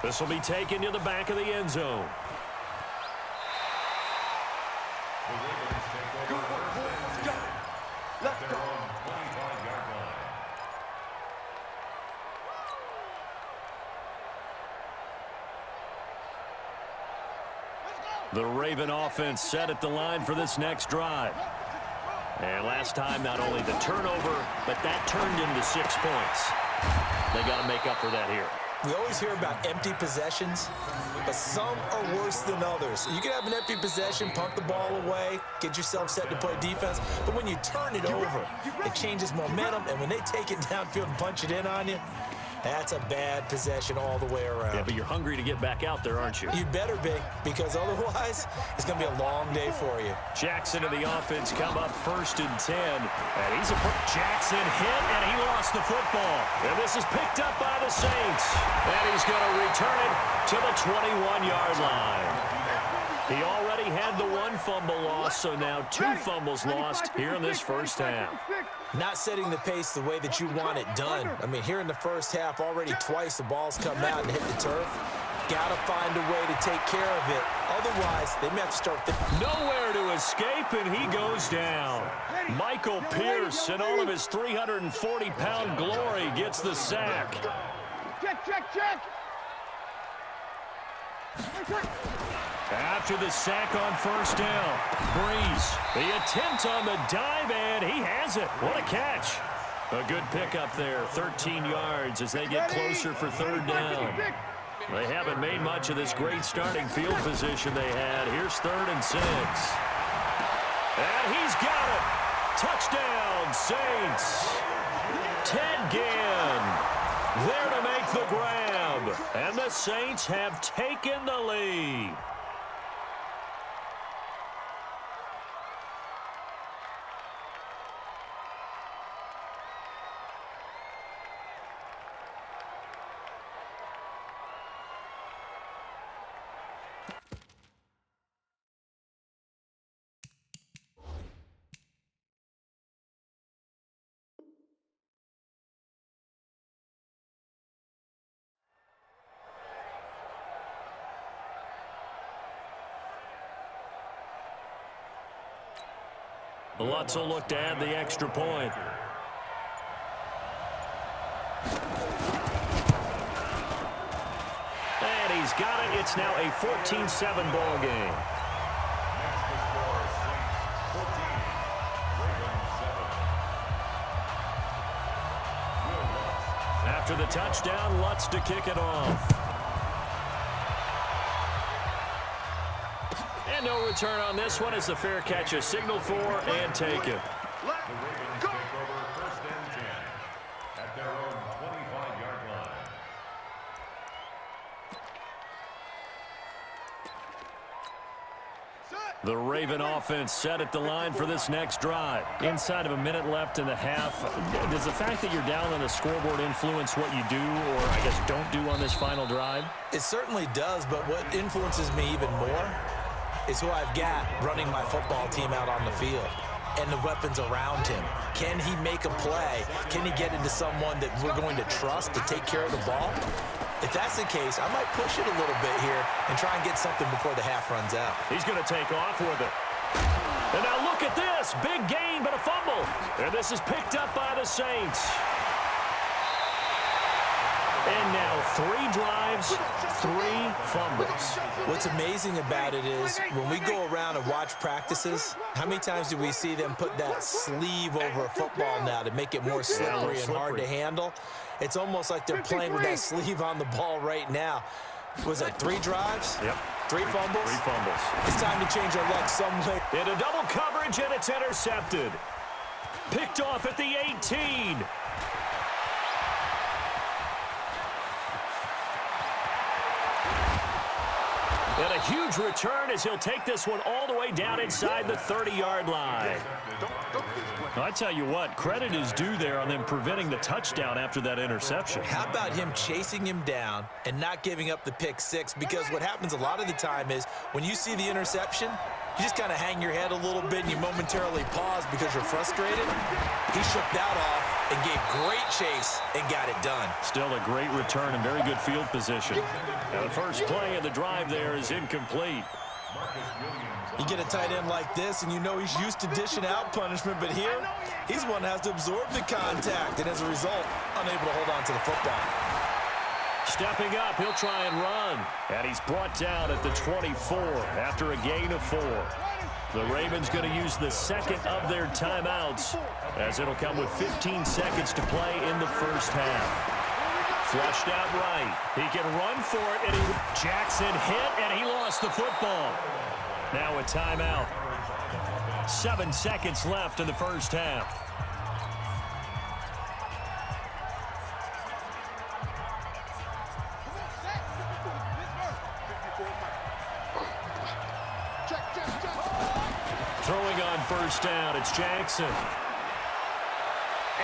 This will be taken to the back of the end zone. The Raven offense set at the line for this next drive. And last time, not only the turnover, but that turned into 6 points. They got to make up for that here. We always hear about empty possessions, but some are worse than others. You can have an empty possession, punt the ball away, get yourself set to play defense, but when you turn it over, it changes momentum, and when they take it downfield and punch it in on you, that's a bad possession all the way around. Yeah, but you're hungry to get back out there, aren't you? You better be, because otherwise, it's going to be a long day for you. Jackson and the offense come up 1st and 10. And he's Jackson hit, and he lost the football. And this is picked up by the Saints. And he's going to return it to the 21-yard line. He already had the 1 fumble loss, so now 2 fumbles lost here in this first half. Not setting the pace the way that you want it done. I mean, here in the first half, already twice the ball's come out and hit the turf. Got to find a way to take care of it. Otherwise, they may have to start. Nowhere to escape, and he goes down. Michael Pierce, in all of his 340-pound glory, gets the sack. Check. After the sack on 1st down, Breeze, the attempt on the dive, and he has it. What a catch. A good pickup there, 13 yards as they get closer for 3rd down. They haven't made much of this great starting field position they had. Here's 3rd and 6. And he's got it. Touchdown, Saints. Ted Ginn there to make the grab. And the Saints have taken the lead. Lutz will look to add the extra point. And he's got it. It's now a 14-7 ball game. After the touchdown, Lutz to kick it off. And no return on this one as the fair catch is signaled for and taken. Go. The Raven offense set at the line for this next drive. Inside of a minute left in the half, does the fact that you're down on the scoreboard influence what you do or, I guess, don't do on this final drive? It certainly does, but what influences me even more is who I've got running my football team out on the field and the weapons around him. Can he make a play? Can he get into someone that we're going to trust to take care of the ball? If that's the case, I might push it a little bit here and try and get something before the half runs out. He's going to take off with it. And now look at this. Big gain, but a fumble. And this is picked up by the Saints. And now 3 drives, 3 fumbles. What's amazing about it is when we go around and watch practices, how many times do we see them put that sleeve over a football now to make it more slippery and hard to handle? It's almost like they're playing with that sleeve on the ball right now. Was it 3 drives? Yep. 3 fumbles? 3 fumbles. It's time to change our luck somewhere. Into double coverage, and it's intercepted. Picked off at the 18. And a huge return as he'll take this one all the way down inside the 30-yard line. I tell you what, credit is due there on them preventing the touchdown after that interception. How about him chasing him down and not giving up the pick 6? Because what happens a lot of the time is when you see the interception, you just kind of hang your head a little bit and you momentarily pause because you're frustrated. He shook that off and gave great chase and got it done. Still a great return and very good field position. Now the first play of the drive there is incomplete. You get a tight end like this, and you know he's used to dishing out punishment, but here, he's the one that has to absorb the contact, and as a result, unable to hold on to the football. Stepping up, he'll try and run. And he's brought down at the 24 after a gain of 4. The Ravens going to use the second of their timeouts, as it'll come with 15 seconds to play in the first half. Flushed out right. He can run for it, and Jackson hit, and he lost the football. Now a timeout. 7 seconds left in the first half. Throwing on first down, it's Jackson.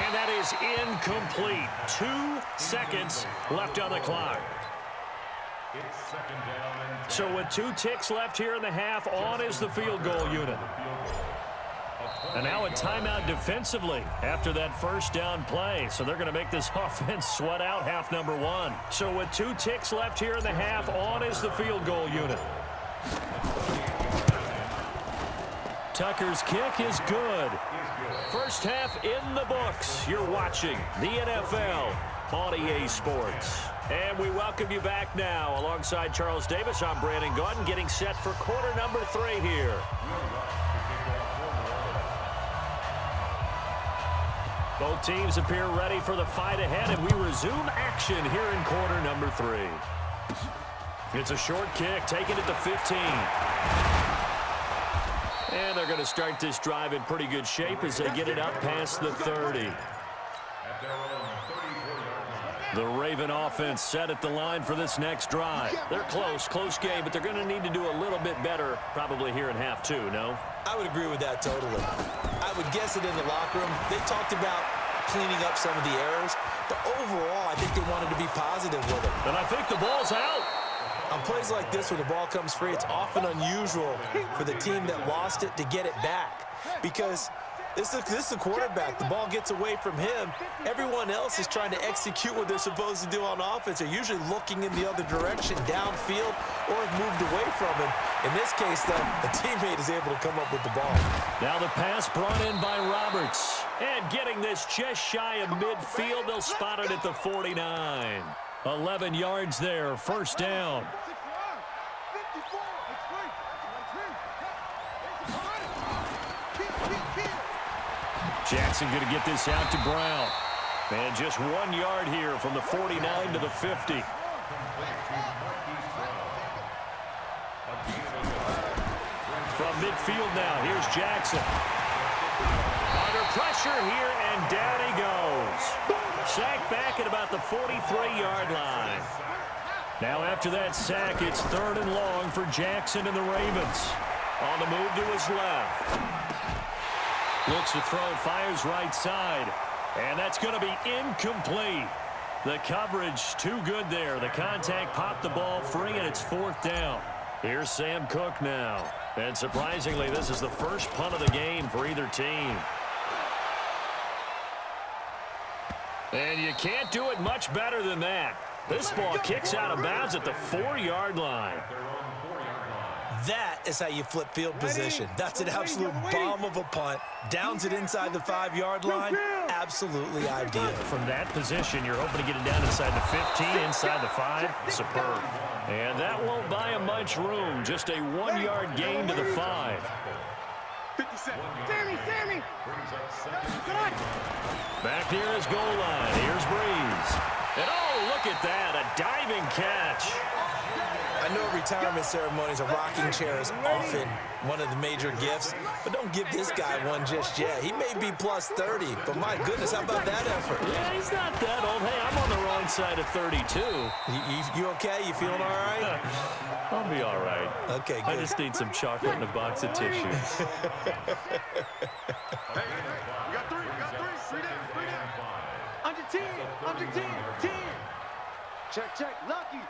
And that is incomplete. 2 seconds left on the clock. So with 2 ticks left here in the half, on is the field goal unit. And now a timeout defensively after that first down play. So they're going to make this offense sweat out half number 1. So with 2 ticks left here in the half, on is the field goal unit. Tucker's kick is good. First half in the books. You're watching the NFL on EA Sports. And we welcome you back now. Alongside Charles Davis, I'm Brandon Gaudin, getting set for quarter number 3 here. Both teams appear ready for the fight ahead, and we resume action here in quarter number 3. It's a short kick, taking it to 15. And they're going to start this drive in pretty good shape as they get it up past the 30. The Raven offense set at the line for this next drive. They're close game, but they're going to need to do a little bit better probably here in half 2, no? I would agree with that totally. I would guess it in the locker room. They talked about cleaning up some of the errors, but overall, I think they wanted to be positive with it. And I think the ball's out. On plays like this, when the ball comes free, it's often unusual for the team that lost it to get it back. Because this is the quarterback. The ball gets away from him. Everyone else is trying to execute what they're supposed to do on offense. They're usually looking in the other direction, downfield, or have moved away from him. In this case, though, a teammate is able to come up with the ball. Now the pass brought in by Roberts. And getting this just shy of midfield, they'll spot it at the 49. 11 yards there, first down. Jackson going to get this out to Brown. And just 1 yard here from the 49 to the 50. From midfield now, here's Jackson. Under pressure here, and down he goes. Sacked back at about the 43-yard line. Now after that sack, it's 3rd and long for Jackson and the Ravens. On the move to his left. Looks to throw, fires right side. And that's going to be incomplete. The coverage too good there. The contact popped the ball free, and it's 4th down. Here's Sam Cook now. And surprisingly, this is the first punt of the game for either team. And you can't do it much better than that. This ball kicks out of bounds at the 4-yard line. That is how you flip field position. That's an absolute bomb of a punt. Downs it inside the 5-yard line. Absolutely ideal. From that position, you're hoping to get it down inside the 15, inside the 5. Superb. And that won't buy him much room. Just a 1-yard gain to the 5. 50 seconds. Sammy! Back near his goal line. Here's Breeze. And oh, look at that. A diving catch. I know retirement ceremonies, a rocking chair is often one of the major gifts, but don't give this guy one just yet. He may be plus 30, but my goodness, how about that effort? Yeah, he's not that old. Hey, I'm on the wrong side of 32. You okay? You feeling all right? I'll be all right. Okay, good. I just need some chocolate and a box of tissues. Hey, you got 3. Three down. Under 10. 10. Check. Lucky.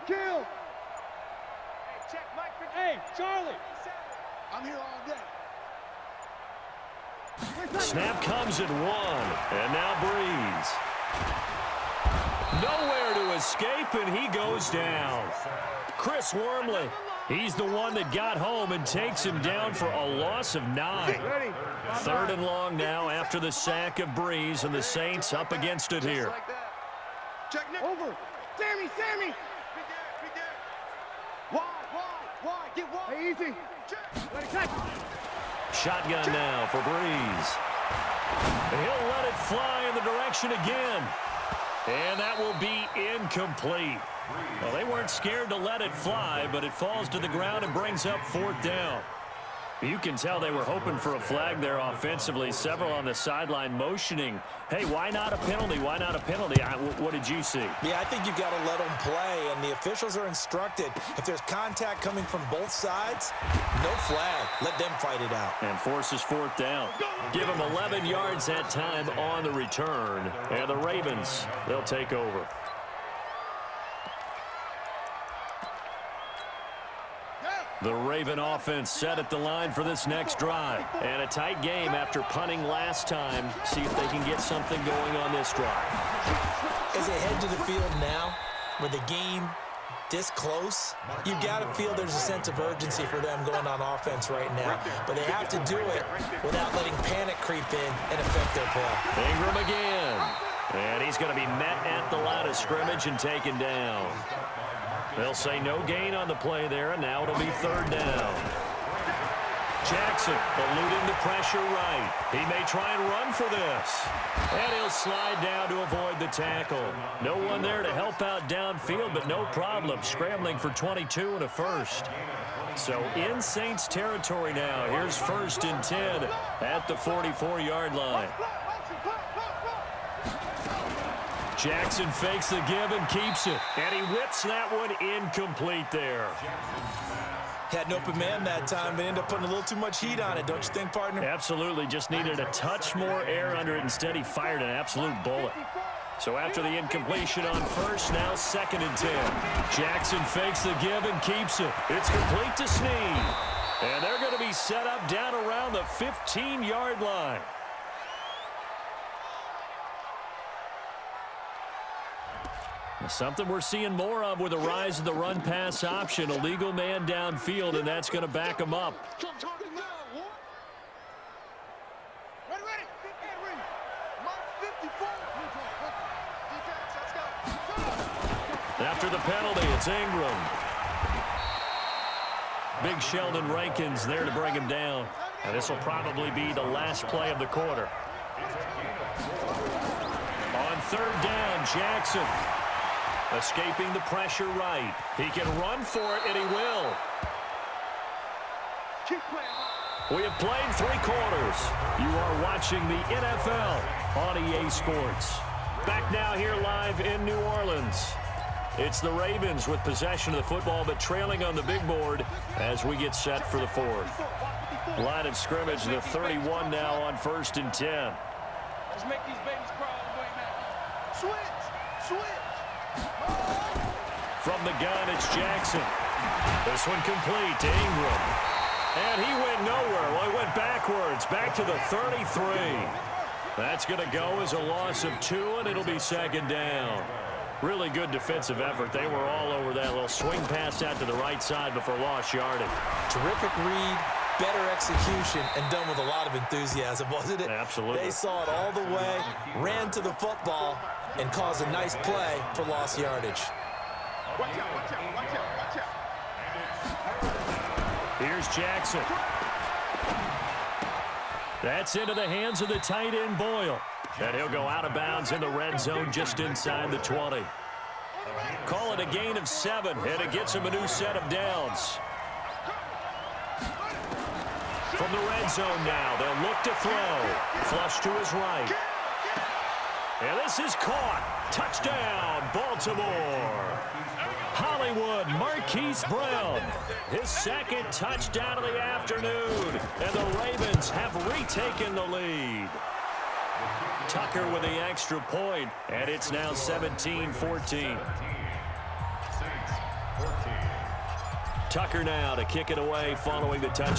Kill. Hey, Charlie. I'm here all day. Snap comes at 1, and now Breeze. Nowhere to escape, and he goes down. Chris Wormley, he's the one that got home and takes him down for a loss of 9. 3rd and long now after the sack of Breeze, and the Saints up against it here. Check over. Sammy. Why? Get wide. Hey, easy. Let it catch. Shotgun now for Breeze. And he'll let it fly in the direction again. And that will be incomplete. Well, they weren't scared to let it fly, but it falls to the ground and brings up 4th down. You can tell they were hoping for a flag there offensively. Several on the sideline motioning, hey, why not a penalty? Why not a penalty? What did you see? Yeah, I think you've got to let them play, and the officials are instructed. If there's contact coming from both sides, no flag. Let them fight it out. And forces 4th down. Give them 11 yards that time on the return. And the Ravens, they'll take over. The Raven offense set at the line for this next drive. And a tight game after punting last time. See if they can get something going on this drive. As they head to the field now, with the game this close, you've got to feel there's a sense of urgency for them going on offense right now. But they have to do it without letting panic creep in and affect their play. Ingram again. And he's going to be met at the line of scrimmage and taken down. They'll say no gain on the play there, and now it'll be 3rd down. Jackson eluding the pressure right. He may try and run for this. And he'll slide down to avoid the tackle. No one there to help out downfield, but no problem. Scrambling for 22 and a first. So in Saints territory now. Here's 1st and 10 at the 44-yard line. Jackson fakes the give and keeps it. And he whips that one incomplete there. Had an open man that time, but ended up putting a little too much heat on it, don't you think, partner? Absolutely. Just needed a touch more air under it. Instead, he fired an absolute bullet. So after the incompletion on 1st, now 2nd and 10. Jackson fakes the give and keeps it. It's complete to Snead. And they're going to be set up down around the 15-yard line. Something we're seeing more of with the rise of the run-pass option. A legal man downfield, and that's going to back him up. After the penalty, it's Ingram. Big Sheldon Rankins there to bring him down. And this will probably be the last play of the quarter. On 3rd down, Jackson. Escaping the pressure right. He can run for it, and he will. We have played 3 quarters. You are watching the NFL on EA Sports. Back now here live in New Orleans. It's the Ravens with possession of the football, but trailing on the big board as we get set for the 4th. Line of scrimmage, the 31 now on 1st and 10. Let's make these babies cry all the way back. Switch! From the gun, it's Jackson. This one complete to Ingram. And he went nowhere. Well, he went backwards, back to the 33. That's going to go as a loss of 2, and it'll be 2nd down. Really good defensive effort. They were all over that little swing pass out to the right side before lost yardage. Terrific read, better execution, and done with a lot of enthusiasm, wasn't it? Absolutely. They saw it all the way, ran to the football, and caused a nice play for lost yardage. Watch out. Here's Jackson. That's into the hands of the tight end, Boyle. And he'll go out of bounds in the red zone just inside the 20. Call it a gain of 7, and it gets him a new set of downs. From the red zone now, they'll look to throw. Flush to his right. And this is caught. Touchdown, Baltimore. Hollywood Marquise Brown. His 2nd touchdown of the afternoon. And the Ravens have retaken the lead. Tucker with the extra point, and it's now 17-14. Tucker now to kick it away following the touch.